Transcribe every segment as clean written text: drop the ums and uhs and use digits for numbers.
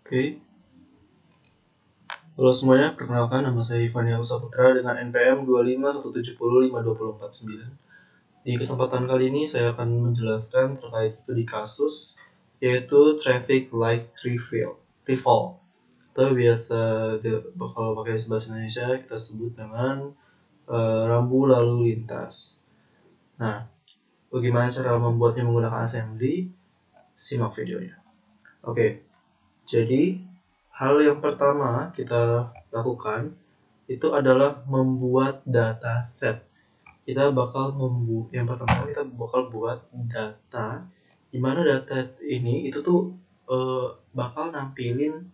Oke. Halo semuanya, perkenalkan nama saya Ivan Saputra dengan NPM 2517052449. Di kesempatan kali ini saya akan menjelaskan terkait studi kasus yaitu Traffic Light Revolve atau biasa kalau pakai bahasa Indonesia kita sebut dengan rambu lalu lintas. Nah, bagaimana cara membuatnya menggunakan assembly? Simak videonya. Oke. Jadi, hal yang pertama kita lakukan itu adalah membuat data set. Yang pertama kita bakal buat data, di mana data ini itu tuh bakal nampilin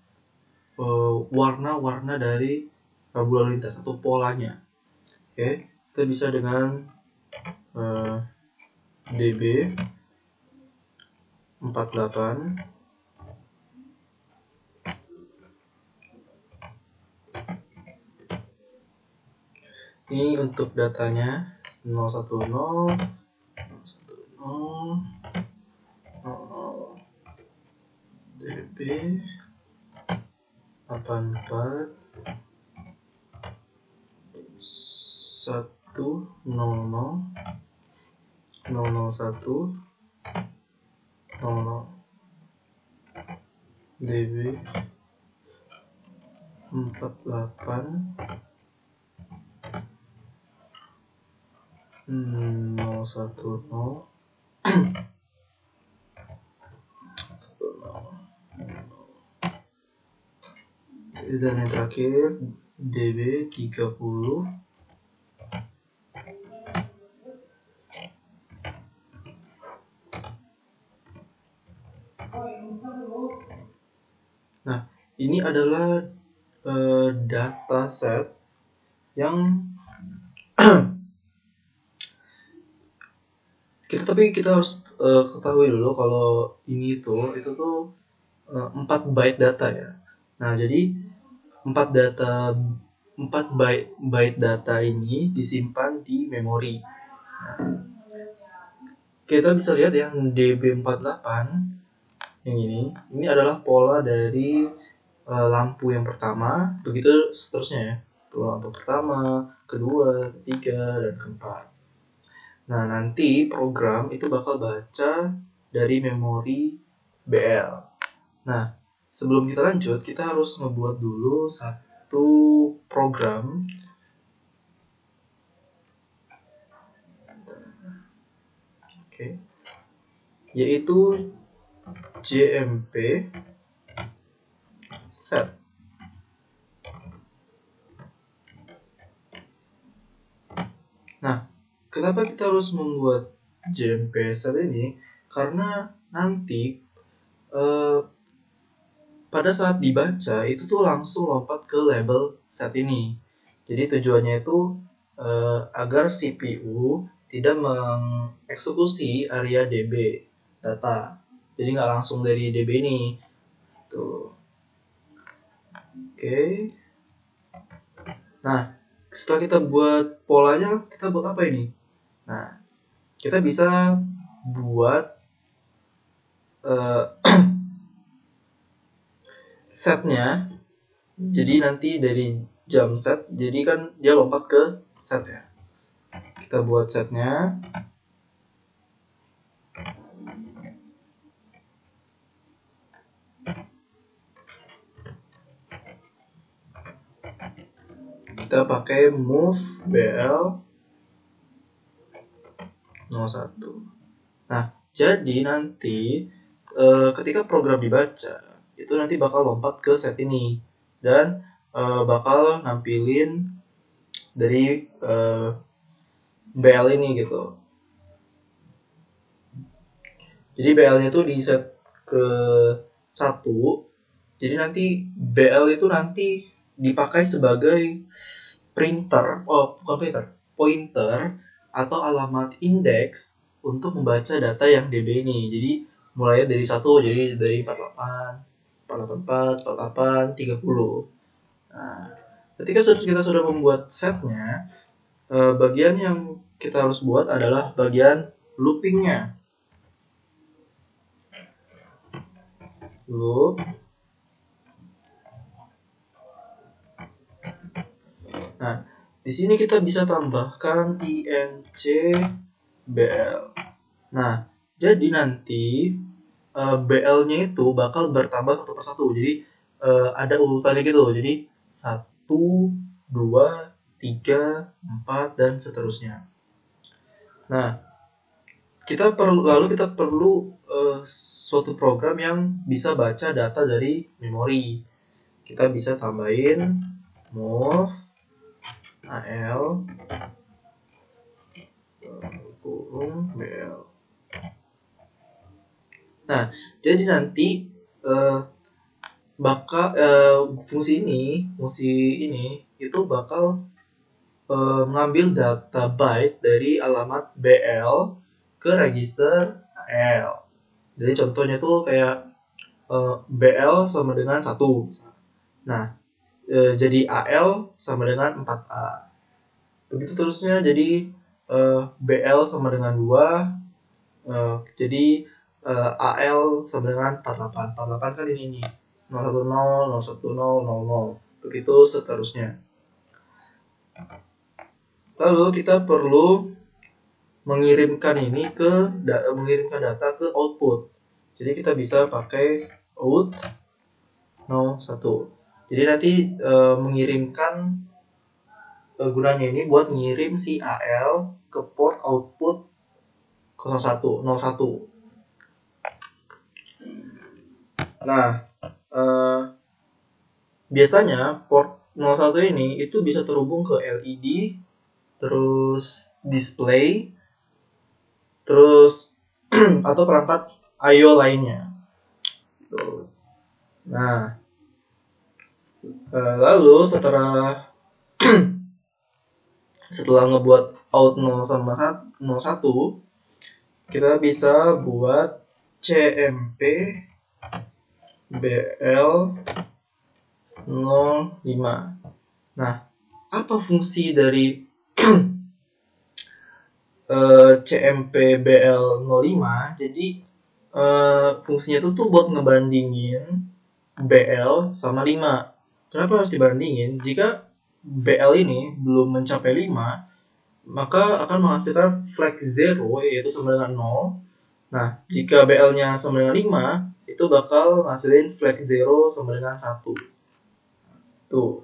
warna-warna dari rambu lalu lintas atau polanya. Oke, kita bisa dengan DB 48. Ini untuk datanya 010 DB 84 100 001 00 DB 48 010 dan yang terakhir DB 30 . Nah, ini adalah data set yang kita harus ketahui dulu kalau itu tuh 4 byte data ya. Nah, jadi 4 byte data ini disimpan di memori. Nah, kita bisa lihat yang DB48 yang ini adalah pola dari lampu yang pertama, begitu seterusnya ya. Lampu pertama, kedua, ketiga, dan keempat. Nah, nanti program itu bakal baca dari memori BL. Nah, sebelum kita lanjut, kita harus ngebuat dulu satu program. Oke. Yaitu JMP set. Nah, kenapa kita harus membuat JMP set ini? Karena nanti pada saat dibaca itu tuh langsung lompat ke label set ini. Jadi tujuannya itu agar CPU tidak mengeksekusi area DB data. Jadi nggak langsung dari DB ini. Tuh. Oke. Nah, setelah kita buat polanya, kita buat apa ini? Nah, kita bisa buat setnya. Jadi nanti dari jam set, jadi kan dia lompat ke set ya. Kita buat setnya. Kita pakai move BL 01. Nah, jadi nanti ketika program dibaca, itu nanti bakal lompat ke set ini dan bakal nampilin dari BL ini gitu. Jadi BL-nya itu di set ke 1. Jadi nanti BL itu nanti dipakai sebagai pointer atau alamat indeks untuk membaca data yang DB ini. Jadi mulai dari 1, jadi dari 48, 484, 48, 30. Nah, ketika kita sudah membuat setnya, bagian yang kita harus buat adalah bagian loopingnya. Loop Di sini kita bisa tambahkan INCBL. Nah, jadi nanti BL-nya itu bakal bertambah satu persatu. Jadi ada urutannya gitu. Jadi 1, 2, 3, 4 dan seterusnya. Nah, kita perlu suatu program yang bisa baca data dari memori. Kita bisa tambahin move al kurung bl. Nah, jadi nanti fungsi ini itu bakal mengambil data byte dari alamat BL ke register AL. Jadi contohnya tuh kayak BL sama dengan 1. Nah, jadi AL sama dengan 4A. Begitu terusnya, jadi BL sama dengan 2. Jadi AL sama dengan 48. 48 kan ini 010, 010, 00. Begitu seterusnya. Lalu kita perlu mengirimkan data ke output. Jadi kita bisa pakai out 01. Jadi nanti mengirimkan gunanya ini buat ngirim si AL ke port output 01. Nah, biasanya port 01 ini itu bisa terhubung ke LED, terus display, terus atau perangkat I/O lainnya. Nah, lalu setelah ngebuat out 0 sama 01, kita bisa buat CMP BL 05. Nah, apa fungsi dari CMP BL 05? Jadi fungsinya tuh buat ngebandingin BL sama 5. Kenapa harus dibandingin? Jika BL ini belum mencapai 5, maka akan menghasilkan flag 0, yaitu sama dengan 0. Nah, jika BL-nya sama dengan 5, itu bakal ngasilin flag 0 sama dengan 1. Tuh.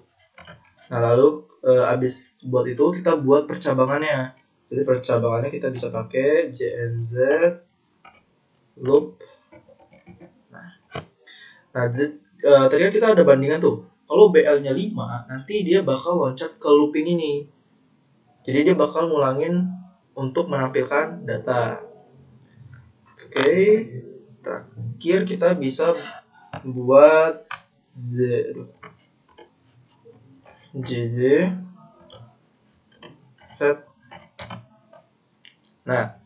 Nah, lalu abis buat itu kita buat percabangannya. Jadi percabangannya kita bisa pakai JNZ loop. Nah, tadi kan kita ada bandingan tuh. Kalau BL-nya 5, nanti dia bakal loncat ke looping ini. Jadi dia bakal ngulangin untuk menampilkan data. Oke, terakhir kita bisa buat JJ set. Nah,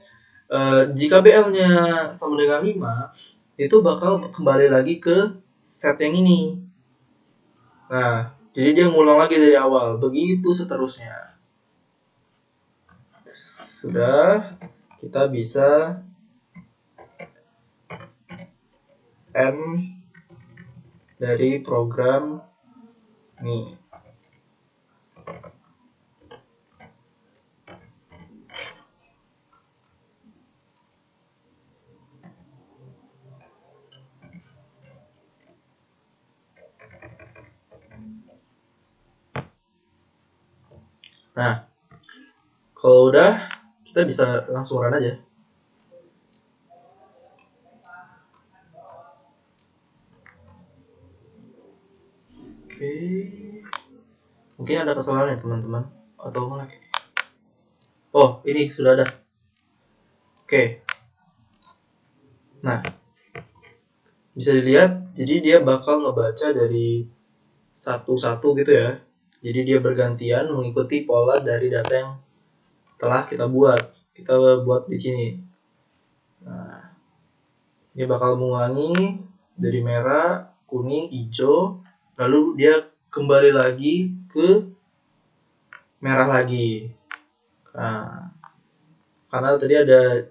jika BL-nya sama dengan 5, itu bakal kembali lagi ke set yang ini. Nah, jadi dia ngulang lagi dari awal, begitu seterusnya. Sudah, kita bisa end dari program ini. Nah, kalau udah, kita bisa langsung run aja. Oke, mungkin ada kesalahan ya teman-teman, atau mana? Oh, ini sudah ada. Oke. Nah, bisa dilihat, jadi dia bakal ngebaca dari satu-satu gitu ya. Jadi dia bergantian mengikuti pola dari data yang telah kita buat di sini. Nah, dia bakal mengulangi dari merah, kuning, hijau, lalu dia kembali lagi ke merah lagi. Nah, karena tadi ada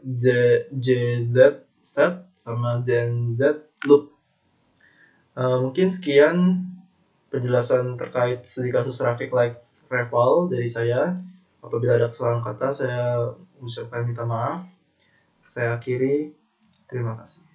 JZ set sama JNZ loop. Mungkin sekian penjelasan terkait studi kasus traffic lights reval dari saya. Apabila ada kesalahan kata, saya ucapkan minta maaf. Saya akhiri. Terima kasih.